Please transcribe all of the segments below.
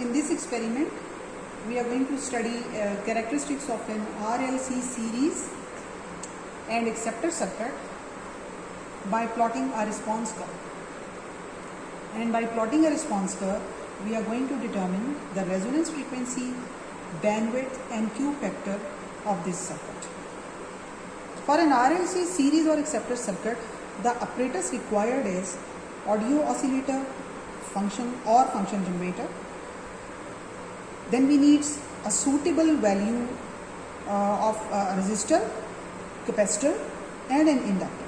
In this experiment, we are going to study characteristics of an RLC series and acceptor circuit by plotting a response curve. And by plotting a response curve, we are going to determine the resonance frequency, bandwidth and Q factor of this circuit. For an RLC series or acceptor circuit, the apparatus required is audio oscillator, function generator. Then we need a suitable value of a resistor, capacitor and an inductor,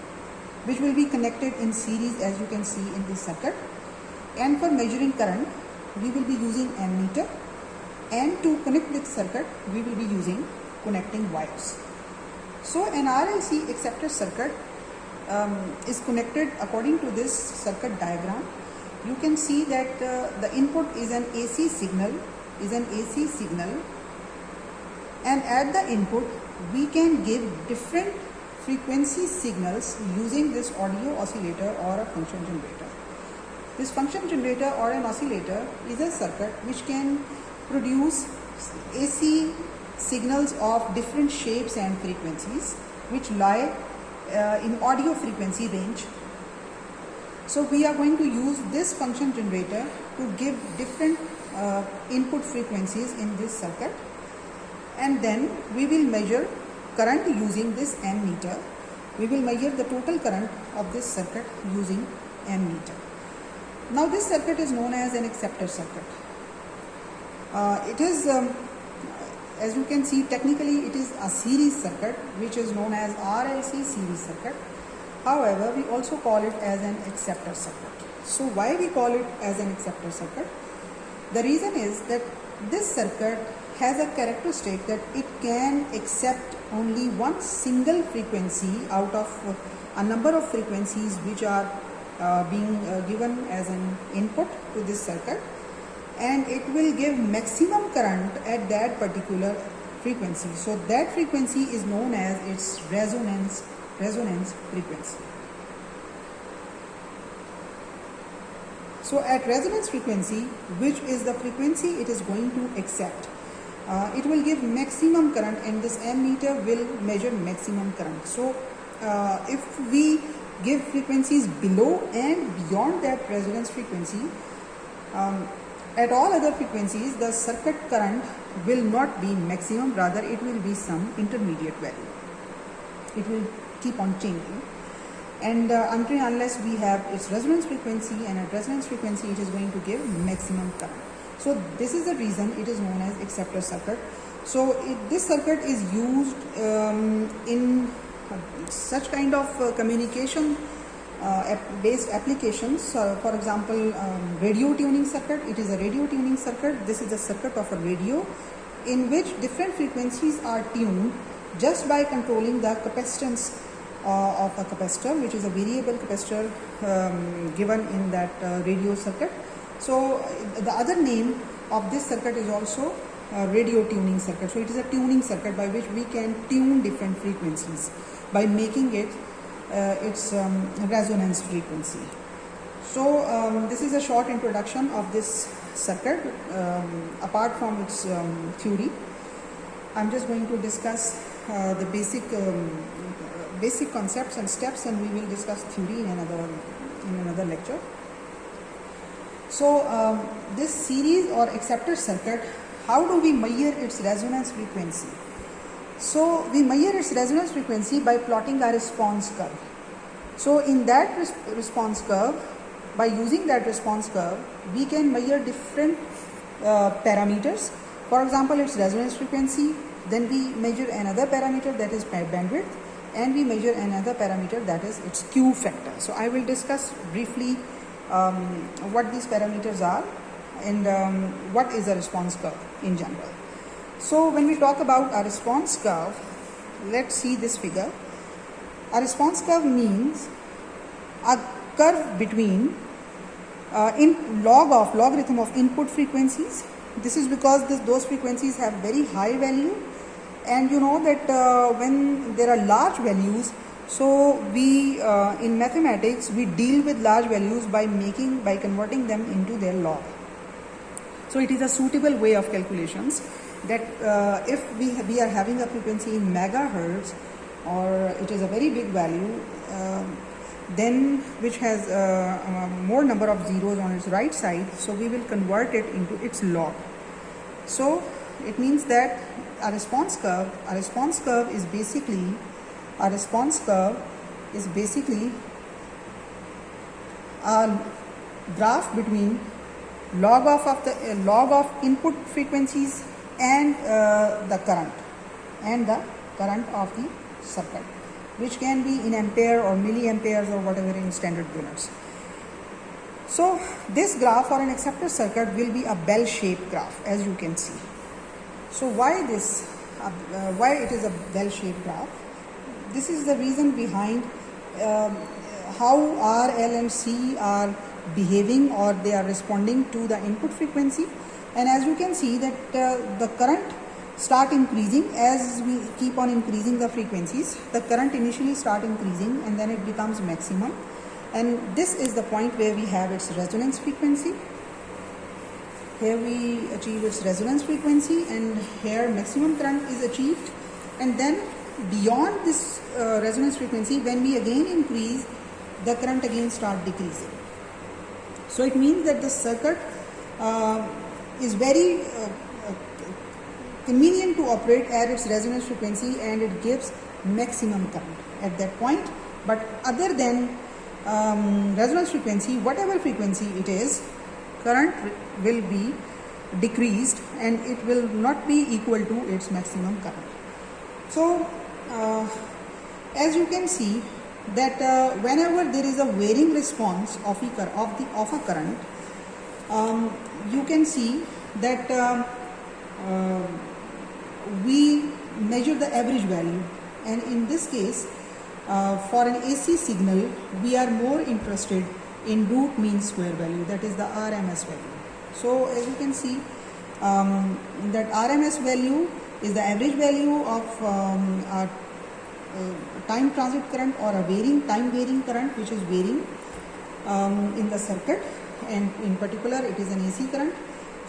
which will be connected in series as you can see in this circuit. And for measuring current, we will be using ammeter, and to connect this circuit, we will be using connecting wires. So an RLC acceptor circuit is connected according to this circuit diagram. You can see that the input is an AC signal, and at the input we can give different frequency signals using this audio oscillator or a function generator. This function generator or an oscillator is a circuit which can produce AC signals of different shapes and frequencies which lie in audio frequency range. So we are going to use this function generator to give different input frequencies in this circuit, and then we will measure current using this ammeter. We will measure the total current of this circuit using ammeter. Now this circuit is known as an acceptor circuit. It is as you can see, technically it is a series circuit which is known as RLC series circuit. However, we also call it as an acceptor circuit. So why we call it as an acceptor circuit? The reason is that this circuit has a characteristic that it can accept only one single frequency out of a number of frequencies which are being given as an input to this circuit, and it will give maximum current at that particular frequency. So that frequency is known as its resonance frequency. So at resonance frequency, which is the frequency it is going to accept, it will give maximum current, and this ammeter will measure maximum current. So if we give frequencies below and beyond that resonance frequency, at all other frequencies the circuit current will not be maximum, rather it will be some intermediate value. It will keep on changing, and until unless we have its resonance frequency, and at resonance frequency it is going to give maximum current. So this is the reason it is known as acceptor circuit. So this circuit is used in such kind of communication based applications. For example, radio tuning circuit. It is a radio tuning circuit. This is a circuit of a radio in which different frequencies are tuned just by controlling the capacitance of a capacitor, which is a variable capacitor given in that radio circuit. So the other name of this circuit is also radio tuning circuit. So it is a tuning circuit by which we can tune different frequencies by making it its resonance frequency. So this is a short introduction of this circuit. Apart from its theory, I'm just going to discuss the basic concepts and steps, and we will discuss theory in another lecture. So this series or acceptor circuit, how do we measure its resonance frequency? So we measure its resonance frequency by plotting a response curve. So in that response curve, by using that response curve, we can measure different parameters. For example, its resonance frequency. Then we measure another parameter, that is bandwidth, and we measure another parameter, that is its Q factor. So I will discuss briefly what these parameters are and what is a response curve in general. So when we talk about a response curve, let's see this figure. A response curve means a curve between logarithm of input frequencies. This is because those frequencies have very high value, and you know that when there are large values, so we in mathematics we deal with large values by converting them into their log. So it is a suitable way of calculations that if we are having a frequency in megahertz, or it is a very big value, then which has more number of zeros on its right side, so we will convert it into its log. So it means that a response curve is basically a graph between log of input frequencies and the current of the circuit, which can be in ampere or milliamperes or whatever in standard units. So this graph for an acceptor circuit will be a bell-shaped graph, as you can see. So why it is a bell-shaped graph? This is the reason behind how R, L and C are behaving, or they are responding to the input frequency. And as you can see that the current start increasing as we keep on increasing the frequencies. The current initially start increasing and then it becomes maximum, and this is the point where we have its resonance frequency. Here we achieve its resonance frequency, and here maximum current is achieved. And then beyond this resonance frequency, when we again increase, the current again start decreasing. So it means that the circuit is very convenient to operate at its resonance frequency, and it gives maximum current at that point. But other than resonance frequency, whatever frequency it is, current will be decreased and it will not be equal to its maximum current. So as you can see that whenever there is a varying response of a current, you can see that we measure the average value, and in this case for an AC signal we are more interested in root mean square value, that is the RMS value. So as you can see that RMS value is the average value of a time transit current or a time varying current which is varying in the circuit, and in particular it is an AC current.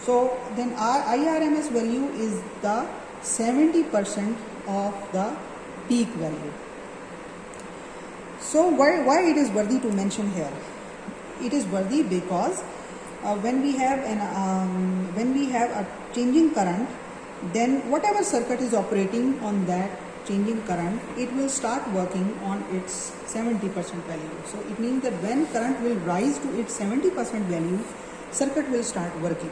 So then our IRMS value is the 70% of the peak value. So why it is worthy to mention here? It is worthy because when we have a changing current, then whatever circuit is operating on that changing current, it will start working on its 70% value. So it means that when current will rise to its 70% value, circuit will start working.